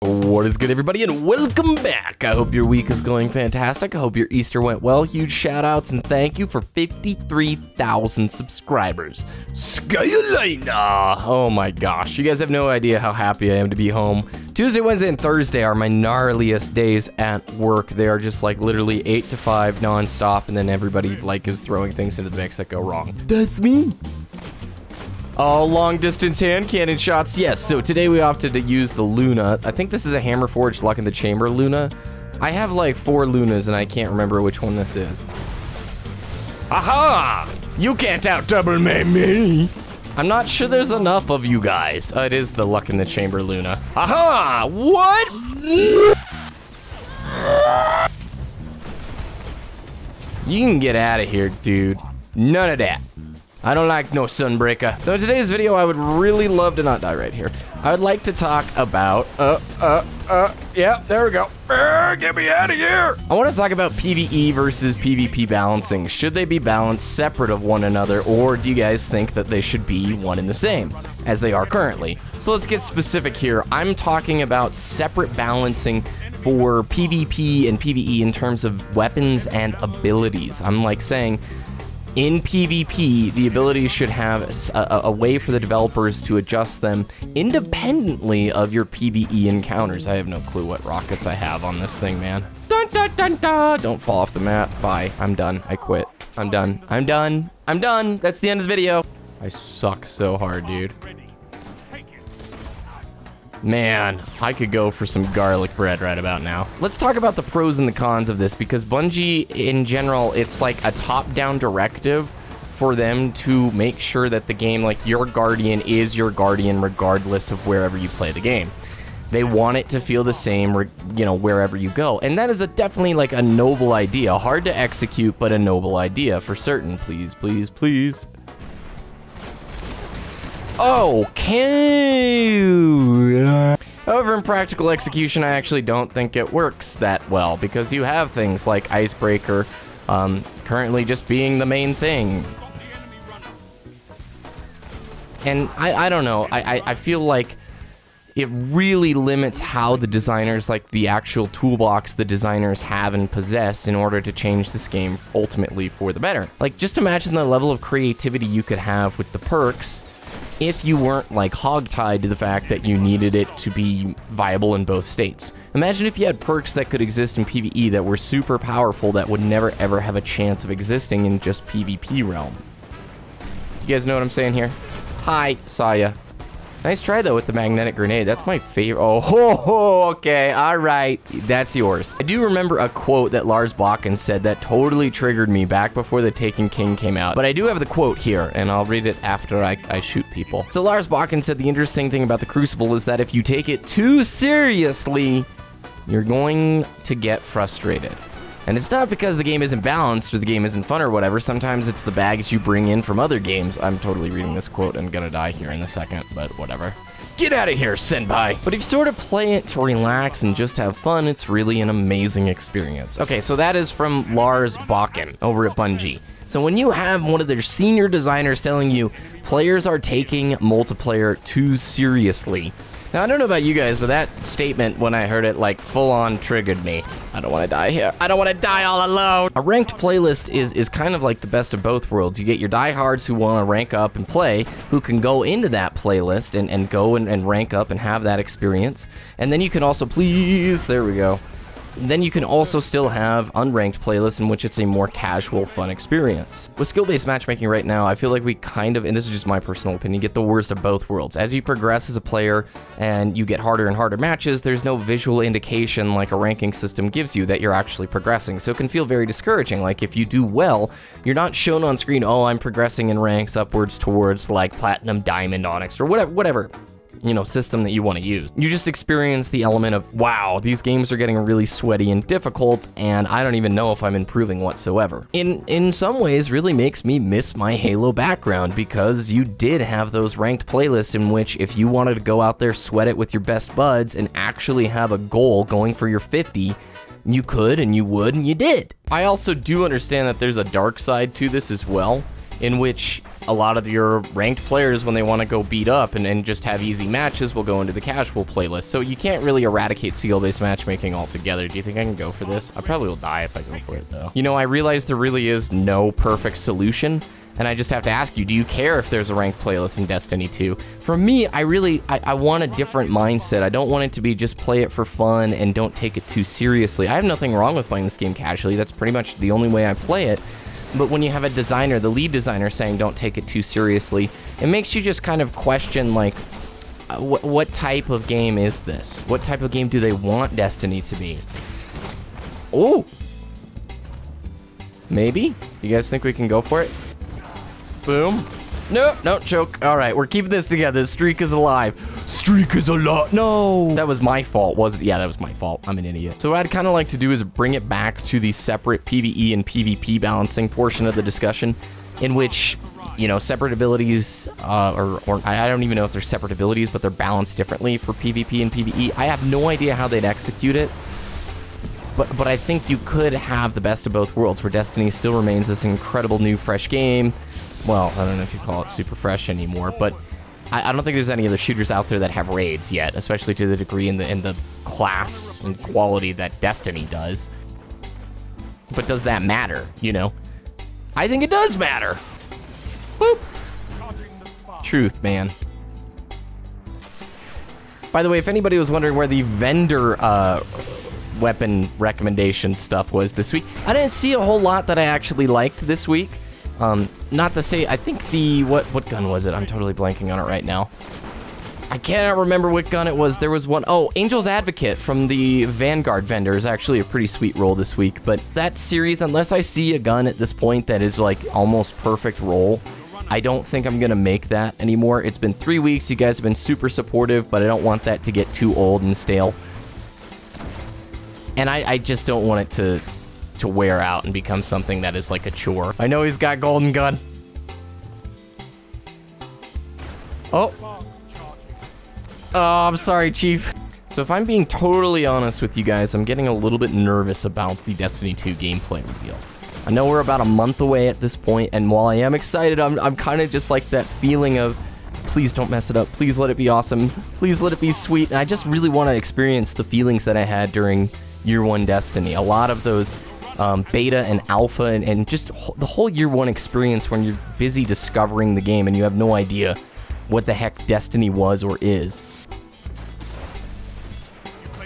What is good, everybody, and welcome back. I hope your week is going fantastic. I hope your Easter went well. Huge shout outs and thank you for 53,000 subscribers. Eyasluna! Oh my gosh, you guys have no idea how happy I am to be home. Tuesday, Wednesday, and Thursday are my gnarliest days at work. They are just like literally 8 to 5 non-stop, and then everybody like is throwing things into the mix that go wrong. That's me. Oh, long distance hand cannon shots. Yes, so today we opted to use the Luna. I think this is a Hammer Forged Luck in the Chamber Luna. I have like 4 Lunas and I can't remember which one this is. Aha! You can't out double me. I'm not sure there's enough of you guys. It is the Luck in the Chamber Luna. Aha! What? You can get out of here, dude. None of that. I don't like no sunbreaker. So in today's video, I would really love to not die right here. I would like to talk about, yeah, there we go. Get me out of here. I want to talk about PvE versus PvP balancing. Should they be balanced separate of one another, or do you guys think that they should be one and the same, as they are currently? So let's get specific here. I'm talking about separate balancing for PvP and PvE in terms of weapons and abilities. I'm like saying, in PvP, the abilities should have a way for the developers to adjust them independently of your PvE encounters. I have no clue what rockets I have on this thing, man. Dun, dun, dun, dun. Don't fall off the map. Bye. I'm done. I quit. I'm done. I'm done. I'm done. That's the end of the video. I suck so hard, dude. Man, I could go for some garlic bread right about now. Let's talk about the pros and the cons of this, because Bungie, in general, it's like a top-down directive for them to make sure that the game, like, your Guardian is your Guardian regardless of wherever you play the game. They want it to feel the same, you know, wherever you go. And that is definitely, like, a noble idea. Hard to execute, but a noble idea for certain. Please, please, please. Okay. However, in practical execution, I actually don't think it works that well, because you have things like Icebreaker currently just being the main thing. And I don't know, I feel like it really limits how the designers, like the actual toolbox the designers have and possess in order to change this game ultimately for the better. Like, just imagine the level of creativity you could have with the perks if you weren't like hogtied to the fact that you needed it to be viable in both states. Imagine if you had perks that could exist in PvE that were super powerful that would never ever have a chance of existing in just PvP realm. You guys know what I'm saying here? Hi, saw ya. Nice try though with the magnetic grenade. That's my favorite. Oh, ho, ho, okay, all right, that's yours. I do remember a quote that Lars Bakken said that totally triggered me back before The Taken King came out. But I do have the quote here, and I'll read it after I shoot people. So Lars Bakken said the interesting thing about the Crucible is that if you take it too seriously, you're going to get frustrated. And it's not because the game isn't balanced or the game isn't fun or whatever. Sometimes it's the baggage you bring in from other games. I'm totally reading this quote and gonna die here in a second, but whatever. Get out of here, senpai! But if you sort of play it to relax and just have fun, it's really an amazing experience. Okay, so that is from Lars Bakken over at Bungie. So when you have one of their senior designers telling you players are taking multiplayer too seriously, now, I don't know about you guys, but that statement, when I heard it, like, full-on triggered me. I don't want to die here. I don't want to die all alone. A ranked playlist is kind of like the best of both worlds. You get your diehards who want to rank up and play, who can go into that playlist and go and rank up and have that experience. And then you can also, please, there we go. Then you can also still have unranked playlists in which it's a more casual, fun experience. With skill-based matchmaking right now, I feel like we kind of, and this is just my personal opinion, get the worst of both worlds. As you progress as a player and you get harder and harder matches, there's no visual indication like a ranking system gives you that you're actually progressing. So it can feel very discouraging. Like if you do well, you're not shown on screen, oh, I'm progressing in ranks upwards towards like Platinum, Diamond, Onyx, or whatever. You know, system that you want to use. You just experience the element of, wow, these games are getting really sweaty and difficult, and I don't even know if I'm improving whatsoever. In some ways, really makes me miss my Halo background, because you did have those ranked playlists in which if you wanted to go out there, sweat it with your best buds, and actually have a goal going for your 50, you could, and you would, and you did. I also do understand that there's a dark side to this as well. in which a lot of your ranked players, when they want to go beat up and just have easy matches, will go into the casual playlist. So you can't really eradicate skill-based matchmaking altogether. Do you think I can go for this? I probably will die if I go for it, though. You know, I realize there really is no perfect solution, and I just have to ask you, do you care if there's a ranked playlist in Destiny 2? For me, I want a different mindset. I don't want it to be just play it for fun and don't take it too seriously. I have nothing wrong with playing this game casually. That's pretty much the only way I play it. But when you have a designer, the lead designer, saying don't take it too seriously, it makes you just kind of question, like, what type of game is this? What type of game do they want Destiny to be? Oh! Maybe? You guys think we can go for it? Boom. No, no, choke. All right, we're keeping this together. The streak is alive. Streak is alive. No. That was my fault, wasn't it? Yeah, that was my fault. I'm an idiot. So what I'd kind of like to do is bring it back to the separate PvE and PvP balancing portion of the discussion, in which, you know, separate abilities, or I don't even know if they're separate abilities, but they're balanced differently for PvP and PvE. I have no idea how they'd execute it. But I think you could have the best of both worlds, where Destiny still remains this incredible new fresh game. Well, I don't know if you call it super fresh anymore, but I don't think there's any other shooters out there that have raids yet, especially to the degree in the class and quality that Destiny does. But does that matter, you know? I think it does matter. Whoop. Truth, man. By the way, if anybody was wondering where the vendor weapon recommendation stuff was this week, I didn't see a whole lot that I actually liked this week. Not to say, I think the, what gun was it? I'm totally blanking on it right now. I cannot remember what gun it was. There was one, oh, Angel's Advocate from the Vanguard vendor is actually a pretty sweet roll this week. But that series, unless I see a gun at this point that is like almost perfect roll, I don't think I'm gonna make that anymore. It's been 3 weeks, you guys have been super supportive, but I don't want that to get too old and stale. And I just don't want it to wear out and become something that is like a chore. I know he's got golden gun. Oh. Oh, I'm sorry, Chief. So if I'm being totally honest with you guys, I'm getting a little bit nervous about the Destiny 2 gameplay reveal. I know we're about a month away at this point, and while I am excited, I'm kind of just like that feeling of, please don't mess it up. Please let it be awesome. Please let it be sweet. And I just really want to experience the feelings that I had during Year 1 Destiny. A lot of those beta and alpha and just the whole Year 1 experience when you're busy discovering the game and you have no idea what the heck Destiny was or is.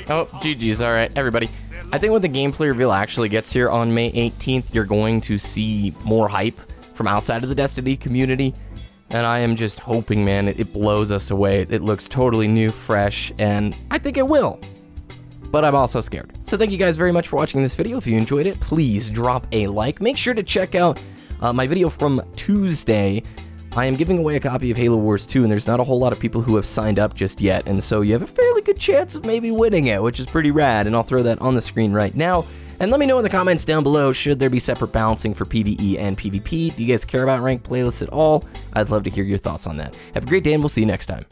Oh, GG's. All right, everybody. I think when the gameplay reveal actually gets here on May 18th, you're going to see more hype from outside of the Destiny community. And I am just hoping, man, it blows us away. It looks totally new, fresh, and I think it will. But I'm also scared. So thank you guys very much for watching this video. If you enjoyed it, please drop a like. Make sure to check out my video from Tuesday. I am giving away a copy of Halo Wars 2, and there's not a whole lot of people who have signed up just yet, and so you have a fairly good chance of maybe winning it, which is pretty rad, and I'll throw that on the screen right now. And let me know in the comments down below, should there be separate balancing for PvE and PvP? Do you guys care about ranked playlists at all? I'd love to hear your thoughts on that. Have a great day, and we'll see you next time.